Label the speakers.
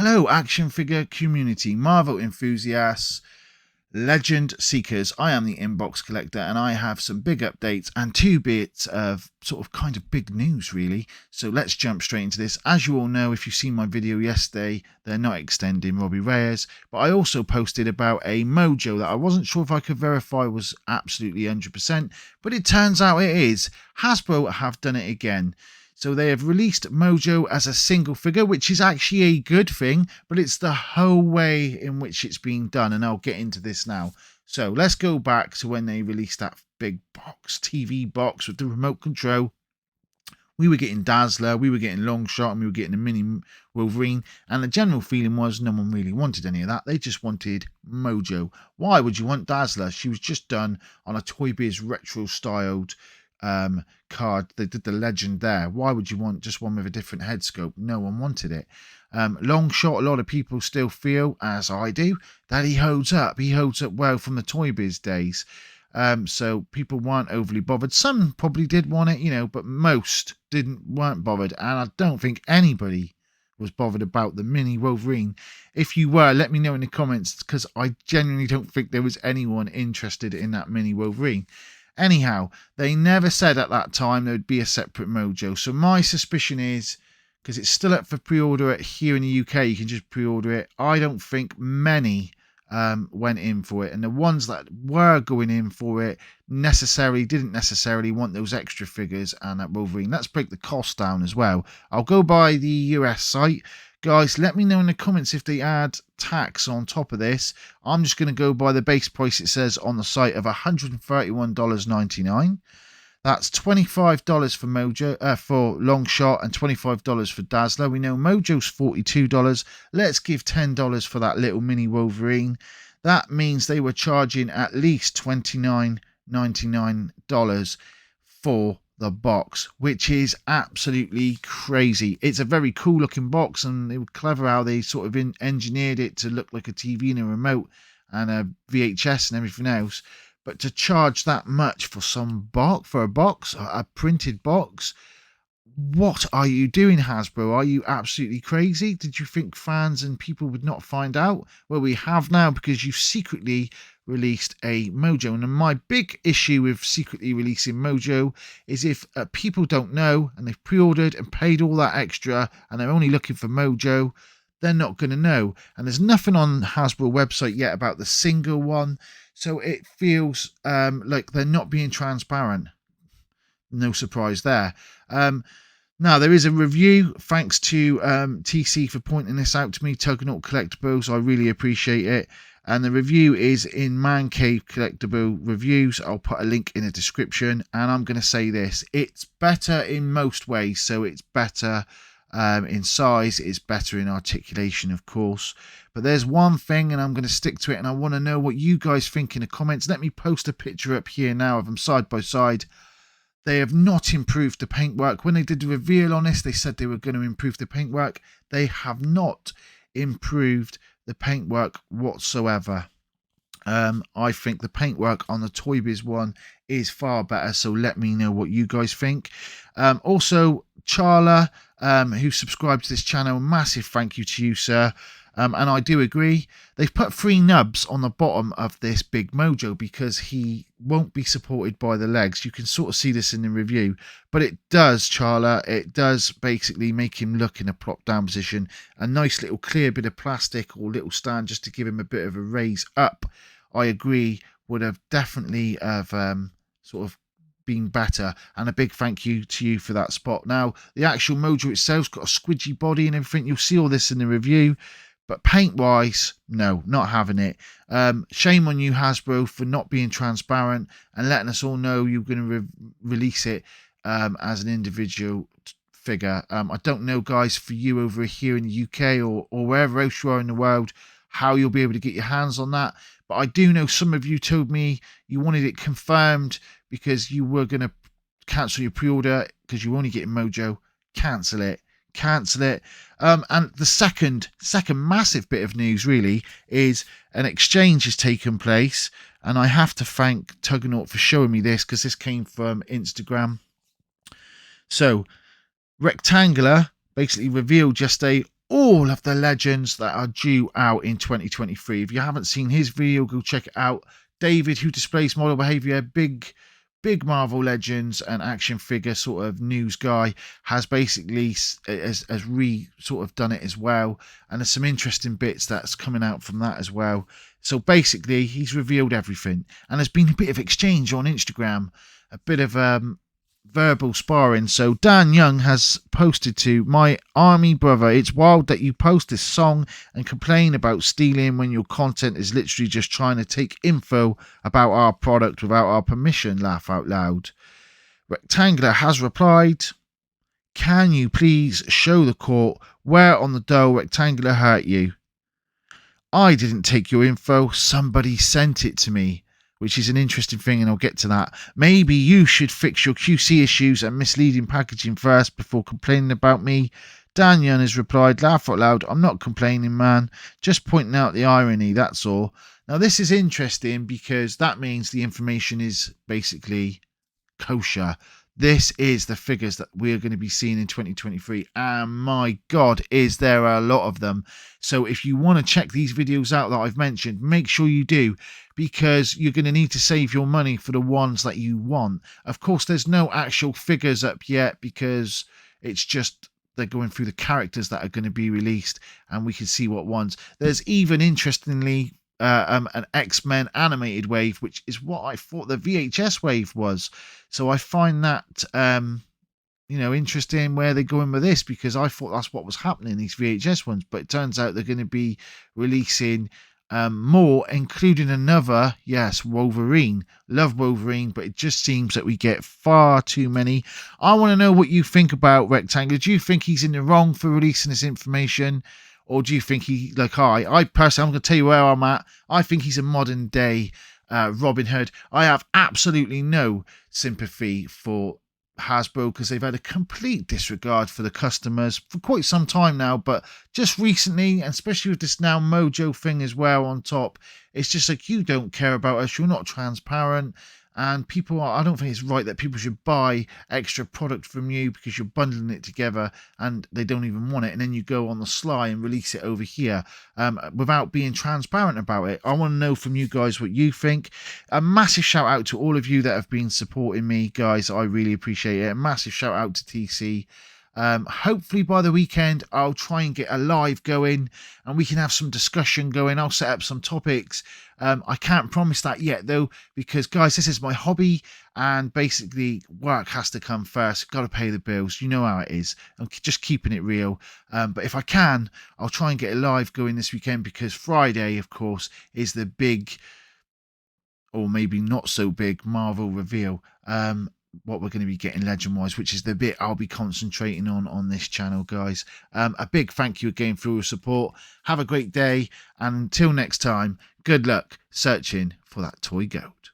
Speaker 1: Hello, action figure community, Marvel enthusiasts, legend seekers. I am the Inbox Collector, and I have some big updates and 2 bits of sort of kind of big news, really. So let's jump straight into this. As you all know, if you've seen my video yesterday, they're not extending Robbie Reyes, but I also posted about a Mojo that I wasn't sure if I could verify was absolutely 100%, but it turns out it is. Hasbro have done it again. So they have released Mojo as a single figure, which is actually a good thing, but it's the whole way in which it's being done, and I'll get into this now. So let's go back to when they released that big box, TV box with the remote control. We were getting Dazzler, we were getting Longshot, and we were getting a mini Wolverine, and the general feeling was no one really wanted any of that. They just wanted Mojo. Why would you want Dazzler? She was just done on a Toybiz retro-styled card. They did the legend there. Why would you want just one with a different head scope? No one wanted it. Longshot, a lot of people still feel, as I do, that he holds up. He holds up well from the Toybiz days. So people weren't overly bothered. Some probably did want it, but most weren't bothered. And I don't think anybody was bothered about the mini Wolverine. If you were, let me know in the comments, because I genuinely don't think there was anyone interested in that mini Wolverine. Anyhow, they never said at that time there would be a separate Mojo. So my suspicion is, because it's still up for pre-order here in the UK, you can just pre-order it. I don't think many went in for it. And the ones that were going in for it didn't necessarily want those extra figures and that Wolverine. Let's break the cost down as well. I'll go by the US site. Guys, let me know in the comments if they add tax on top of this. I'm just going to go by the base price it says on the site of $131.99. That's $25 for Mojo, for Longshot, and $25 for Dazzler. We know Mojo's $42. Let's give $10 for that little mini Wolverine. That means they were charging at least $29.99 for the box, which is absolutely crazy. It's a very cool looking box, and they were clever how they sort of engineered it to look like a TV and a remote and a VHS and everything else. But to charge that much for a box, a printed box, what are you doing, Hasbro? Are you absolutely crazy? Did you think fans and people would not find out? Well, we have now, because you secretly released a Mojo. And my big issue with secretly releasing Mojo is if people don't know and they've pre-ordered and paid all that extra and they're only looking for Mojo, they're not going to know. And there's nothing on Hasbro website yet about the single one, so it feels like they're not being transparent. No surprise there. Now, there is a review. Thanks to TC for pointing this out to me, Tuggernaut Collectibles. I really appreciate it. And the review is in Man Cave Collectible Reviews. I'll put a link in the description. And I'm going to say this. It's better in most ways. So it's better in size. It's better in articulation, of course. But there's one thing, and I'm going to stick to it. And I want to know what you guys think in the comments. Let me post a picture up here now of them side by side. They have not improved the paintwork. When they did the reveal on this, they said they were going to improve the paintwork. They have not improved the paintwork whatsoever. I think the paintwork on the Toybiz one is far better, so let me know what you guys think. Also, Charla, who subscribed to this channel, massive thank you to you, sir. And I do agree. They've put 3 nubs on the bottom of this big Mojo because he won't be supported by the legs. You can sort of see this in the review. But it does, Charla, it does basically make him look in a prop down position. A nice little clear bit of plastic or little stand just to give him a bit of a raise up, I agree, would have definitely sort of been better. And a big thank you to you for that spot. Now, the actual Mojo itself's got a squidgy body and everything. You'll see all this in the review. But paint-wise, no, not having it. Shame on you, Hasbro, for not being transparent and letting us all know you're going to release it as an individual figure. I don't know, guys, for you over here in the UK or wherever else you are in the world, how you'll be able to get your hands on that. But I do know some of you told me you wanted it confirmed because you were going to cancel your pre-order because you're only getting Mojo. Cancel it. Cancel it. And the second massive bit of news really is an exchange has taken place, and I have to thank Tuggernaut for showing me this because this came from Instagram. So Rektangular basically revealed yesterday all of the legends that are due out in 2023. If you haven't seen his video, go check it out. David, who displays model behavior, big Marvel Legends and action figure sort of news guy, has basically has sort of done it as well, and there's some interesting bits that's coming out from that as well. So basically he's revealed everything, and there's been a bit of exchange on Instagram, a bit of verbal sparring. So DanYun has posted to my army brother, "It's wild that you post this song and complain about stealing when your content is literally just trying to take info about our product without our permission, laugh out loud." Rektangular has replied, "Can you please show the court where on the dough Rektangular hurt you? I didn't take your info, somebody sent it to me," which is an interesting thing, and I'll get to that. "Maybe you should fix your QC issues and misleading packaging first before complaining about me." DanYun has replied, "Laugh out loud, I'm not complaining, man. Just pointing out the irony, that's all." Now, this is interesting because that means the information is basically kosher. This is the figures that we're going to be seeing in 2023, and my god, is there a lot of them. So if you want to check these videos out that I've mentioned, make sure you do, because you're going to need to save your money for the ones that you want. Of course, there's no actual figures up yet because it's just they're going through the characters that are going to be released, and we can see what ones. There's even, interestingly, an X-Men animated wave, which is what I thought the VHS wave was. So I find that interesting where they're going with this, because I thought that's what was happening, these VHS ones, but it turns out they're going to be releasing more, including another, yes, Wolverine. Love Wolverine, but it just seems that we get far too many. I want to know what you think about Rektangular. Do you think he's in the wrong for releasing this information? Or do you think he, like I personally, I'm going to tell you where I'm at. I think he's a modern day Robin Hood. I have absolutely no sympathy for Hasbro because they've had a complete disregard for the customers for quite some time now. But just recently, and especially with this now Mojo thing as well on top, it's just like, you don't care about us. You're not transparent. And I don't think it's right that people should buy extra product from you because you're bundling it together and they don't even want it. And then you go on the sly and release it over here without being transparent about it. I want to know from you guys what you think. A massive shout out to all of you that have been supporting me, guys. I really appreciate it. A massive shout out to TC. Hopefully by the weekend I'll try and get a live going and we can have some discussion going. I'll set up some topics. I can't promise that yet though, because guys, this is my hobby and basically work has to come first. Got to pay the bills, you know how it is. I'm just keeping it real. But if I can, I'll try and get a live going this weekend, because Friday of course is the big, or maybe not so big, Marvel reveal. What we're going to be getting legend wise, which is the bit I'll be concentrating on this channel, guys. A big thank you again for your support. Have a great day, and until next time, good luck searching for that toy goat.